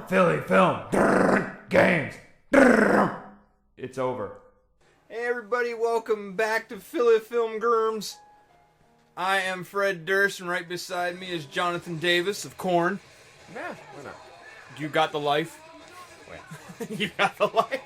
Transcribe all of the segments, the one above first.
Philly Film Games. It's over. Hey everybody, welcome back to Philly Film Germs. I am Fred Durst, and right beside me is Jonathan Davis of Korn. Yeah, why not? You got the life? Wait. You got the life?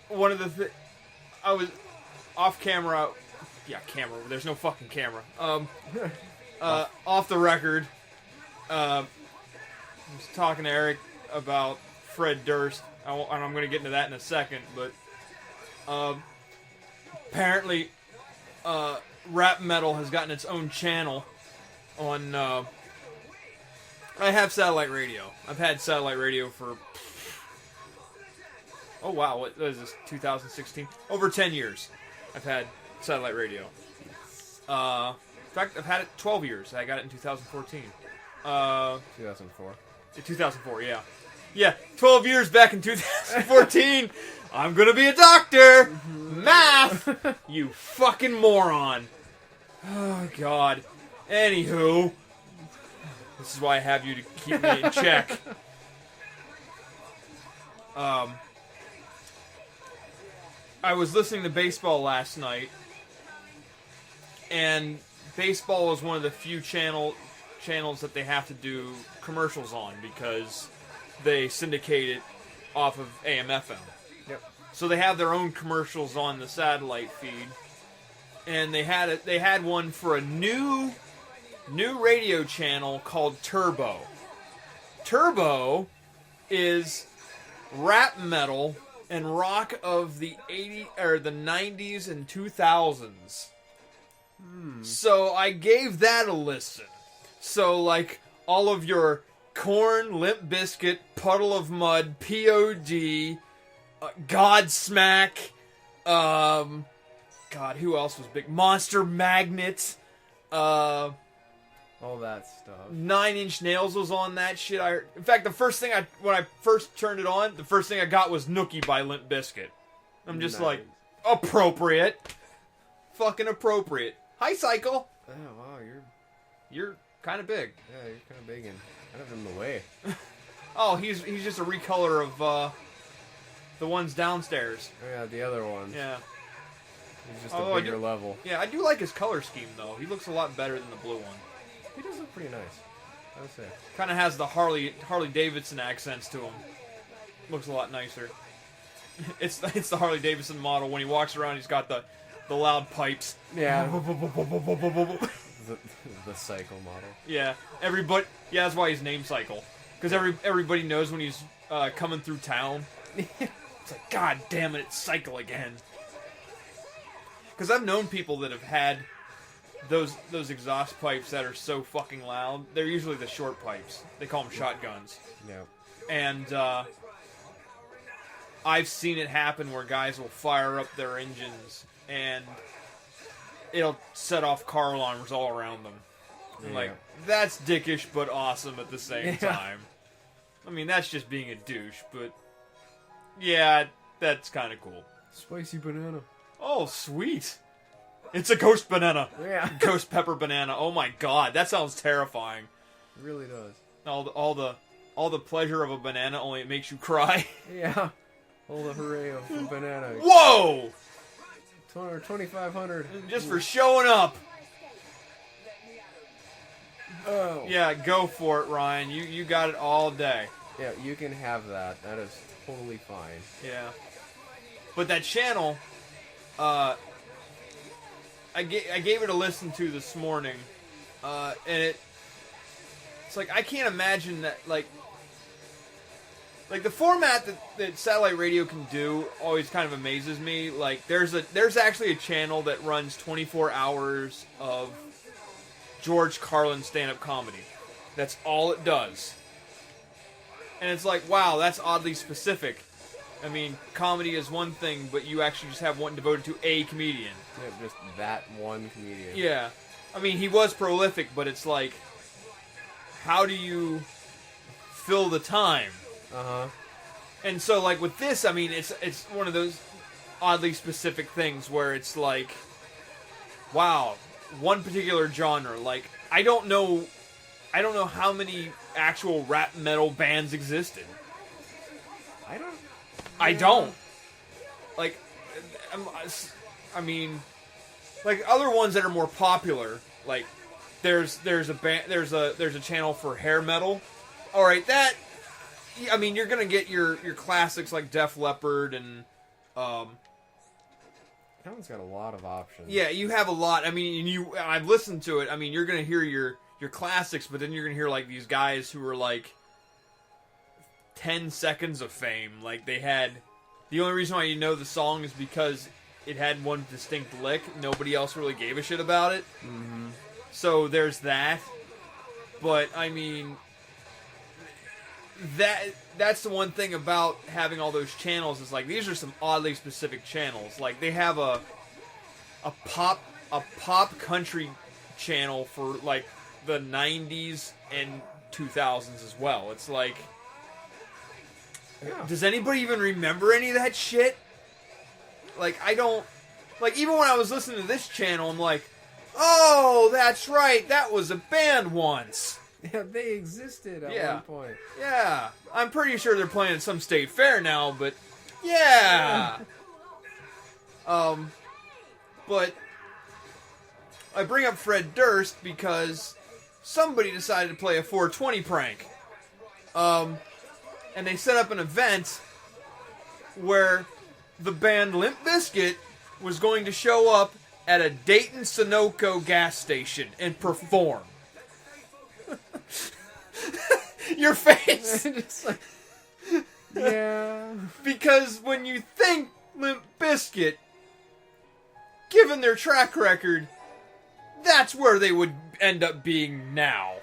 One of the I was off camera. Yeah, camera. There's no fucking camera. Off the record, I was talking to Eric about Fred Durst, and I'm going to get into that in a second, but apparently rap metal has gotten its own channel on... I have satellite radio. I've had satellite radio for... Oh wow, what is this, 2016? Over 10 years I've had satellite radio. In fact, I've had it 12 years. I got it in 2014. 2004. 2004, yeah. Yeah, 12 years back in 2014. I'm gonna be a doctor! Math! You fucking moron. Oh, God. Anywho. This is why I have you to keep me in check. I was listening to baseball last night, and baseball is one of the few channels that they have to do commercials on because they syndicate it off of AM/FM. Yep. So they have their own commercials on the satellite feed, and they had one for a new radio channel called Turbo. Turbo is rap metal and rock of the 90s and 2000s. So I gave that a listen. So like all of your Korn, Limp Biscuit, Puddle of Mud, POD, Godsmack, God, who else was big? Monster Magnet, All that stuff. 9 Inch Nails was on that shit. In fact, when I first turned it on, the first thing I got was Nookie by Limp Bizkit. I'm just Nice. like, appropriate. Fucking appropriate. Hi, Cycle. Oh, wow, You're kind of big. you're kind of big and kind of in the way. Oh, he's just a recolor of the ones downstairs. Oh, yeah, the other ones. Yeah. He's just Although a bigger level. Yeah, I do like his color scheme, though. He looks a lot better than the blue one. He does look pretty nice, I would say. Kind of has the Harley Davidson accents to him. Looks a lot nicer. It's the Harley Davidson model. When he walks around, he's got the loud pipes. Yeah. the cycle model. Yeah, yeah, that's why he's named Cycle. Because everybody knows when he's coming through town. It's like, God damn it, it's Cycle again. Because I've known people that have had those exhaust pipes that are so fucking loud. They're usually the short pipes. They call them shotguns. Yeah. And I've seen it happen where guys will fire up their engines and it'll set off car alarms all around them. Yeah. Like, that's dickish but awesome at the same time. I mean, that's just being a douche, but yeah, that's kind of cool. Spicy banana. Oh, sweet. It's a ghost banana. Yeah. Ghost pepper banana. Oh my god, that sounds terrifying. It really does. All the pleasure of a banana, only it makes you cry. Yeah. All the hooray of a banana. Whoa! 2,500. Just for showing up. Oh. Yeah, go for it, Ryan. You got it all day. Yeah, you can have that. That is totally fine. Yeah. But that channel, I gave it a listen to this morning, and it's like, I can't imagine that, like the format that satellite radio can do always kind of amazes me. Like, there's actually a channel that runs 24 hours of George Carlin stand-up comedy. That's all it does. And it's like, wow, that's oddly specific. I mean, comedy is one thing, but you actually just have one devoted to a comedian. Yeah, just that one comedian. Yeah. I mean, he was prolific, but it's like, how do you fill the time? Uh-huh. And so, like, with this, I mean, it's one of those oddly specific things where it's like, wow, one particular genre. Like, I don't know I don't know how many actual rap metal bands existed. I don't. Like, I mean, like other ones that are more popular. Like, there's a channel for hair metal. All right, that. I mean, you're gonna get your classics like Def Leppard and. That one's got a lot of options. Yeah, you have a lot. I mean, I've listened to it. I mean, you're gonna hear your classics, but then you're gonna hear like these guys who are like 10 seconds of fame. Like they had the only reason why you know the song is because it had one distinct lick. Nobody else really gave a shit about it. Mm-hmm. So there's that. But I mean, that's the one thing about having all those channels is like these are some oddly specific channels. Like they have a pop country channel for like the 90s and 2000s as well. It's like, does anybody even remember any of that shit? Like I don't. Like even when I was listening to this channel, I'm like, oh, that's right, that was a band once. Yeah, they existed at one point. Yeah, I'm pretty sure they're playing at some state fair now, but yeah. But I bring up Fred Durst because somebody decided to play a 420 prank. And they set up an event where the band Limp Biscuit was going to show up at a Dayton Sunoco gas station and perform. Your face! Just like, yeah. Because when you think Limp Bizkit, given their track record, that's where they would end up being now.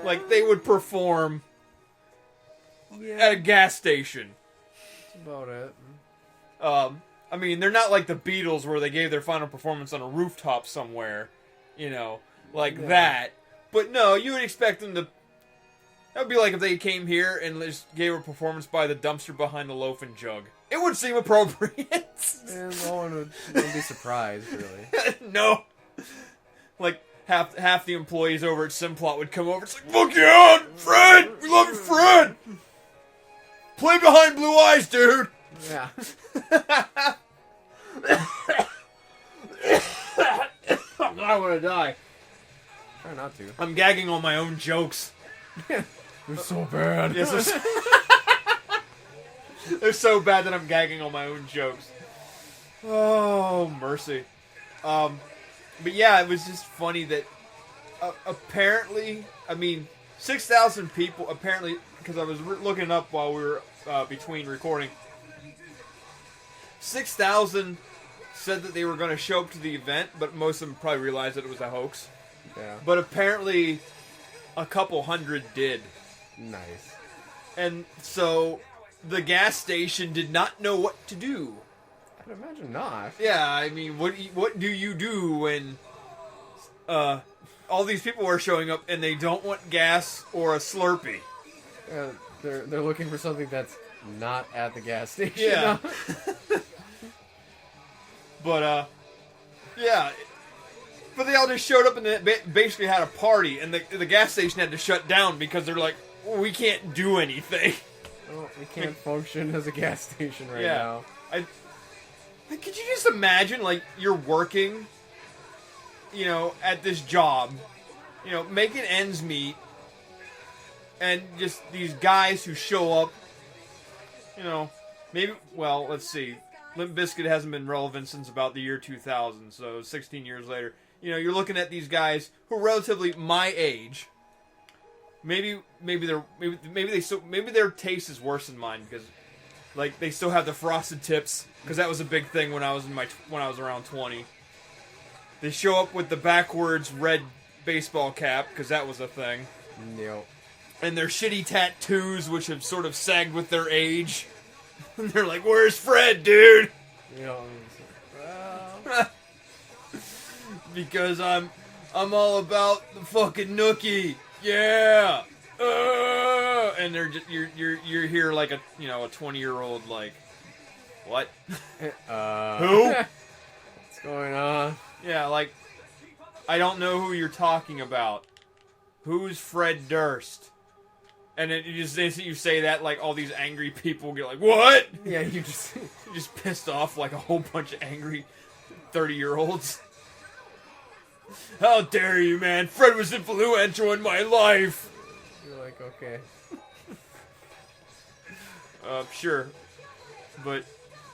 Like, they would perform at a gas station. That's about it. I mean, they're not like the Beatles where they gave their final performance on a rooftop somewhere, you know, like that. But no, you would expect them to... That would be like if they came here and just gave a performance by the dumpster behind the loaf and jug. It would seem appropriate. And no one would be surprised, really. No. Like, half the employees over at Simplot would come over. It's like, fuck yeah, Fred! We love you, Fred! Play Behind Blue Eyes, dude! Yeah. I want to die. Try not to. I'm gagging on my own jokes. They're so bad. Yes, they're so bad that I'm gagging on my own jokes. Oh, mercy. But yeah, it was just funny that apparently, I mean, 6,000 people, apparently, because I was looking up while we were between recording, 6,000 said that they were going to show up to the event, but most of them probably realized that it was a hoax. Yeah. But apparently, a couple hundred did. Nice. And so, the gas station did not know what to do. I'd imagine not. Yeah, I mean, what do you do when all these people are showing up and they don't want gas or a Slurpee? They're looking for something that's not at the gas station. Yeah. But, yeah. But they all just showed up and they basically had a party, and the gas station had to shut down because they're like, well, we can't do anything. Well, we can't function as a gas station right now. Like, could you just imagine, like, you're working, you know, at this job, you know, making ends meet, and just these guys who show up, you know, maybe, well, let's see, Limp Bizkit hasn't been relevant since about the year 2000, so 16 years later. You know, you're looking at these guys who are relatively my age. Maybe their taste is worse than mine because, like, they still have the frosted tips because that was a big thing when I was around 20. They show up with the backwards red baseball cap because that was a thing. Yep. And their shitty tattoos, which have sort of sagged with their age. And they're like, "Where's Fred, dude?" You know, Because I'm all about the fucking nookie. Yeah. And they're just, you're here like a 20-year-old like, what? Who? What's going on? Yeah, like, I don't know who you're talking about. who's Fred Durst? And then you say that, like, all these angry people get like, what? Yeah, you just... You're just pissed off like a whole bunch of angry 30-year-olds. How dare you, man? Fred was influential in my life. You're like, okay. Sure. But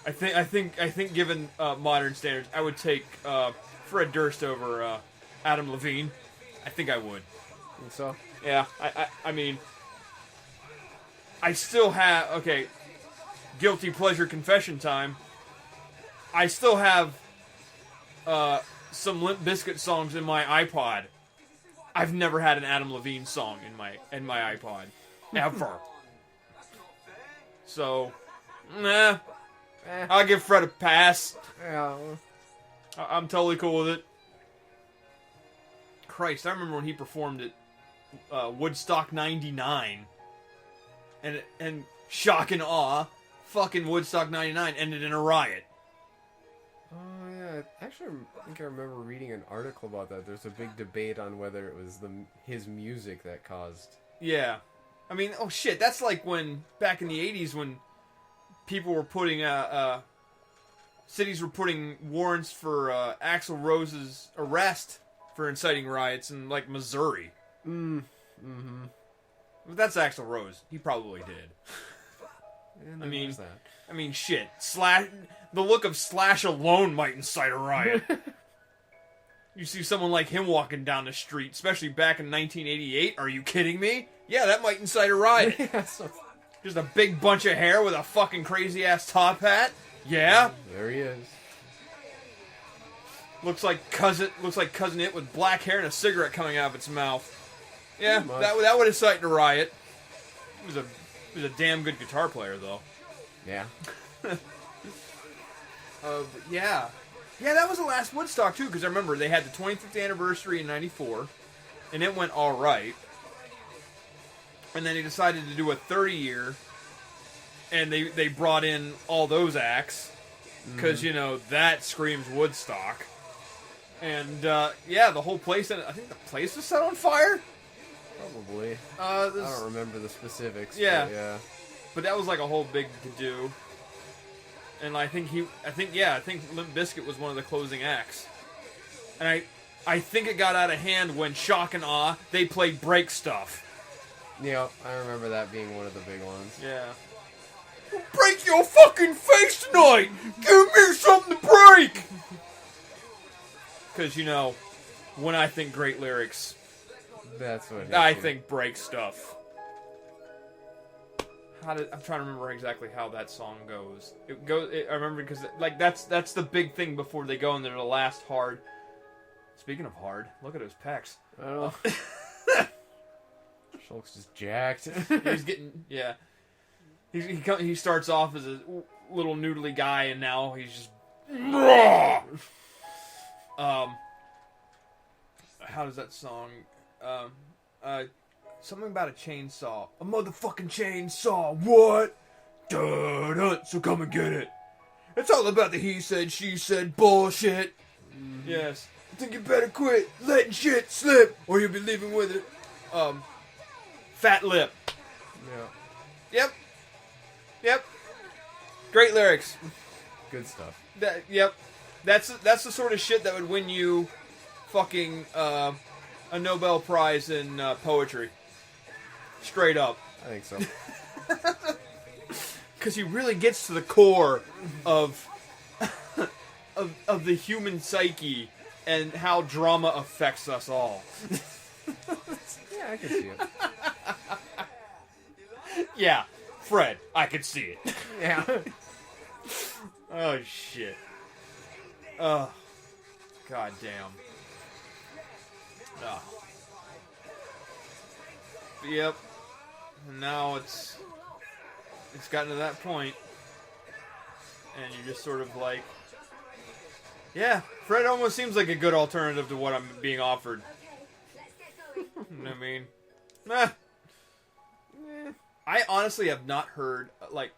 I think given modern standards, I would take Fred Durst over Adam Levine. I think I would. Think so? Yeah, I mean, I still have, okay, guilty pleasure confession time. I still have some Limp Biscuit songs in my iPod. I've never had an Adam Levine song in my iPod. Ever. So, nah. I'll give Fred a pass. Yeah. I'm totally cool with it. Christ, I remember when he performed at Woodstock 99. And shock and awe, fucking Woodstock 99 ended in a riot. Oh, yeah. Actually, I think I remember reading an article about that. There's a big debate on whether it was his music that caused... Yeah. I mean, oh shit, that's like when, back in the 80s, when people were putting, cities were putting warrants for Axl Rose's arrest for inciting riots in, like, Missouri. Mm-hmm. But that's Axl Rose. He probably did. And I mean, that. I mean, shit. The look of Slash alone might incite a riot. You see someone like him walking down the street, especially back in 1988. Are you kidding me? Yeah, that might incite a riot. Yeah, so... Just a big bunch of hair with a fucking crazy ass top hat. Yeah. There he is. Looks like Cousin It with black hair and a cigarette coming out of its mouth. Yeah, that would incite a riot. He was a damn good guitar player, though. Yeah. Yeah. Yeah, that was the last Woodstock, too, because I remember they had the 25th anniversary in 94, and it went all right. And then they decided to do a 30-year, and they brought in all those acts, because, you know, that screams Woodstock. And, yeah, the whole place, I think the place was set on fire? Probably. I don't remember the specifics. Yeah. But yeah. But that was like a whole big to-do. And I think Limp Biscuit was one of the closing acts. And I think it got out of hand when Shock and Awe, they played break stuff. Yeah, I remember that being one of the big ones. Yeah. Break your fucking face tonight! Give me something to break! Because, you know, when I think great lyrics, that's what I think break stuff. I'm trying to remember exactly how that song goes. I remember because like that's the big thing before they go into the last hard. Speaking of hard, look at his pecs. I don't know. Shulk's just jacked. He's getting He starts off as a little noodly guy, and now he's just. How does that song? Something about a chainsaw. A motherfucking chainsaw. What? Duh, so come and get it. It's all about the he said, she said bullshit. Yes. I think you better quit letting shit slip, or you'll be leaving with it. Fat lip. Yeah. Yep. Great lyrics. Good stuff. Yep. That's the sort of shit that would win you fucking a Nobel Prize in poetry. Straight up. I think so. Because he really gets to the core of of the human psyche and how drama affects us all. Yeah, I can see it. Yeah, Fred, I can see it. Yeah. Oh, shit. Oh, goddamn. Oh. Yep. And now it's gotten to that point, and you're just sort of like, yeah, Fred almost seems like a good alternative to what I'm being offered. I mean, I honestly have not heard, like,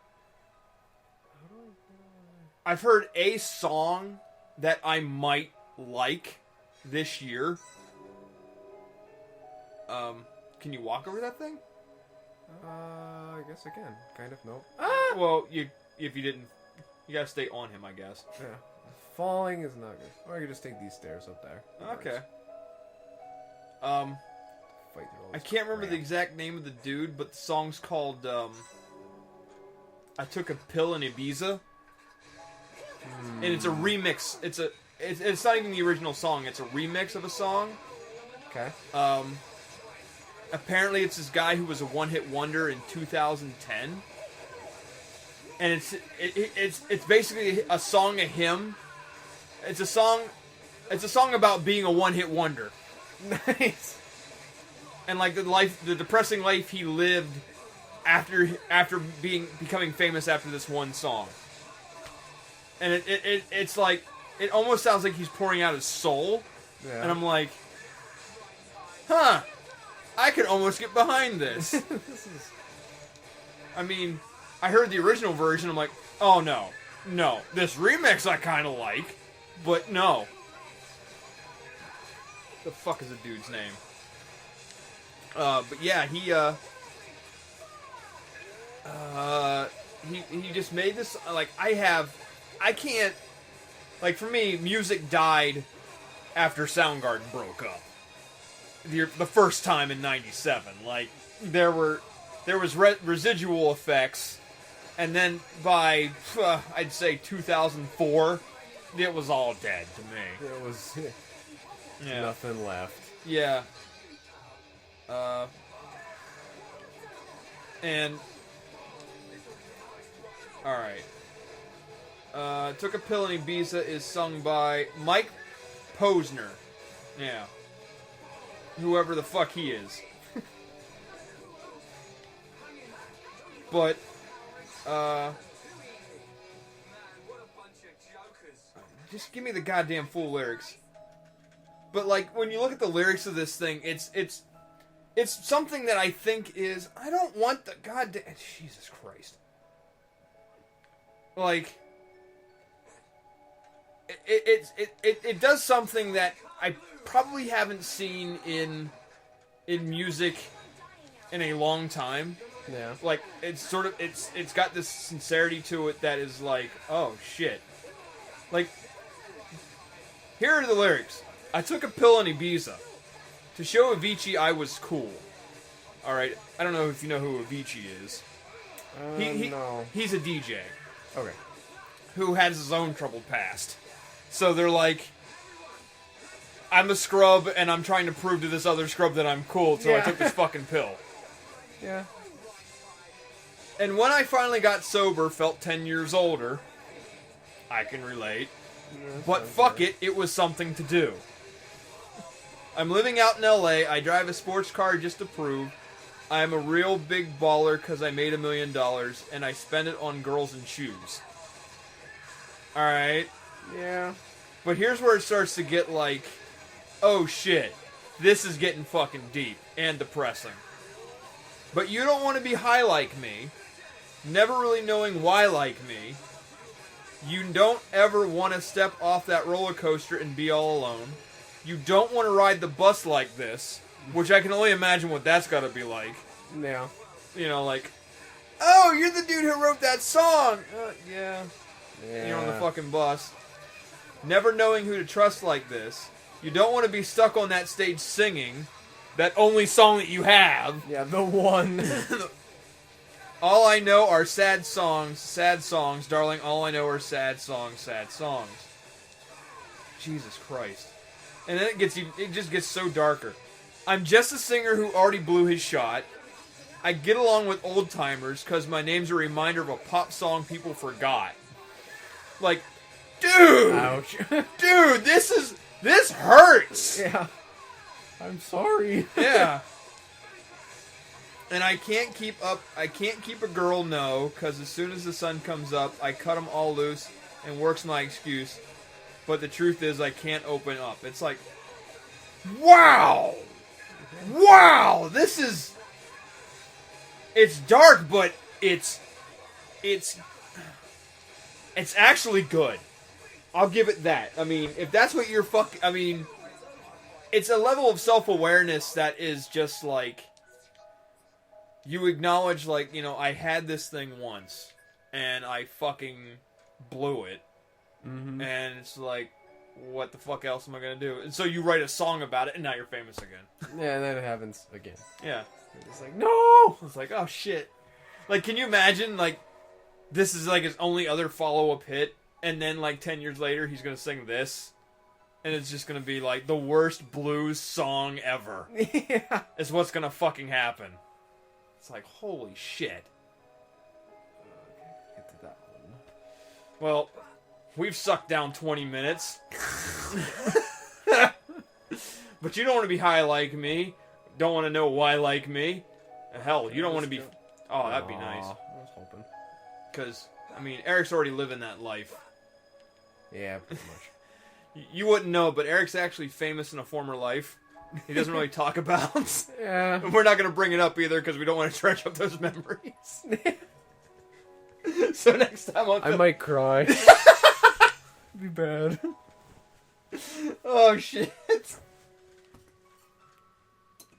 I've heard a song that I might like this year. Can you walk over that thing? I guess I can. Kind of. Nope. Well, if you didn't, you gotta stay on him, I guess. Yeah. Falling is not good. Or I could just take these stairs up there. Okay. Fight through all I this can't remember the crap. exact name of the dude, but the song's called, I Took a Pill in Ibiza. And it's a remix. It's not even the original song, it's a remix of a song. Okay. Apparently it's this guy who was a one-hit wonder in 2010. And it's basically a song of him. It's a song about being a one-hit wonder. Nice. And like the depressing life he lived after becoming famous after this one song. And it's like, it almost sounds like he's pouring out his soul. Yeah. And I'm like, huh, I could almost get behind this. This is... I mean, I heard the original version, I'm like, oh no, this remix I kind of like, but no. The fuck is the dude's name? But yeah, he just made this, like, I can't, like, for me, music died after Soundgarden broke up. The first time in '97. Like, there was residual effects, and then by, I'd say 2004, it was all dead to me. There was Yeah. nothing left. Yeah. And... Alright. Took a Pill in Ibiza is sung by Mike Posner. Yeah. Whoever the fuck he is. But, just give me the goddamn full lyrics. But, like, when you look at the lyrics of this thing, it's something that I think is... I don't want the goddamn... Jesus Christ. Like... It does something that I probably haven't seen in music in a long time. Yeah. Like, it's got this sincerity to it that is like, oh shit. Like, here are the lyrics. I took a pill in Ibiza. To show Avicii I was cool. Alright, I don't know if you know who Avicii is. No. He's a DJ. Okay. Who has his own troubled past. So they're like, I'm a scrub and I'm trying to prove to this other scrub that I'm cool, so I took this fucking pill. Yeah. And when I finally got sober, felt 10 years older, I can relate. Yeah, But fuck it, it was something to do. I'm living out in LA, I drive a sports car just to prove I'm a real big baller because I made $1 million and I spend it on girls and shoes. Alright? Yeah. But here's where it starts to get like, oh shit, this is getting fucking deep and depressing. But you don't want to be high like me, never really knowing why like me. You don't ever want to step off that roller coaster and be all alone. You don't want to ride the bus like this, which I can only imagine what that's got to be like. Yeah. You know, like, oh, you're the dude who wrote that song. Yeah. Yeah. You're on the fucking bus. Never knowing who to trust like this. You don't want to be stuck on that stage singing that only song that you have. Yeah, the one. All I know are sad songs, darling. All I know are sad songs. Jesus Christ. And then it just gets so darker. I'm just a singer who already blew his shot. I get along with old timers because my name's a reminder of a pop song people forgot. Like, dude! Ouch. Dude, this hurts! Yeah. I'm sorry. Yeah. And I can't keep a girl, no, because as soon as the sun comes up, I cut them all loose and work's my excuse. But the truth is I can't open up. It's like, wow! Wow! This is... It's dark, but it's actually good. I'll give it that. I mean, if that's what you're it's a level of self-awareness that is just like, you acknowledge, like, you know, I had this thing once, and I fucking blew it, and it's like, what the fuck else am I gonna do? And so you write a song about it, and now you're famous again. Yeah, and then it happens again. Yeah. It's like, no! It's like, oh shit. Like, can you imagine, like, this is like his only other follow-up hit, and then like 10 years later he's gonna sing this, and it's just gonna be like the worst blues song ever. Yeah. Is what's gonna fucking happen. It's like, holy shit. Get to that one. Well, we've sucked down 20 minutes. But you don't want to be high like me. Don't want to know why like me. Hell, you don't want to be... Oh, that'd be nice. I was hoping. Because, I mean, Eric's already living that life. Yeah, pretty much. You wouldn't know, but Eric's actually famous in a former life. He doesn't really talk about. Yeah. We're not going to bring it up either because we don't want to dredge up those memories. So next time I might cry. Be bad. Oh, shit.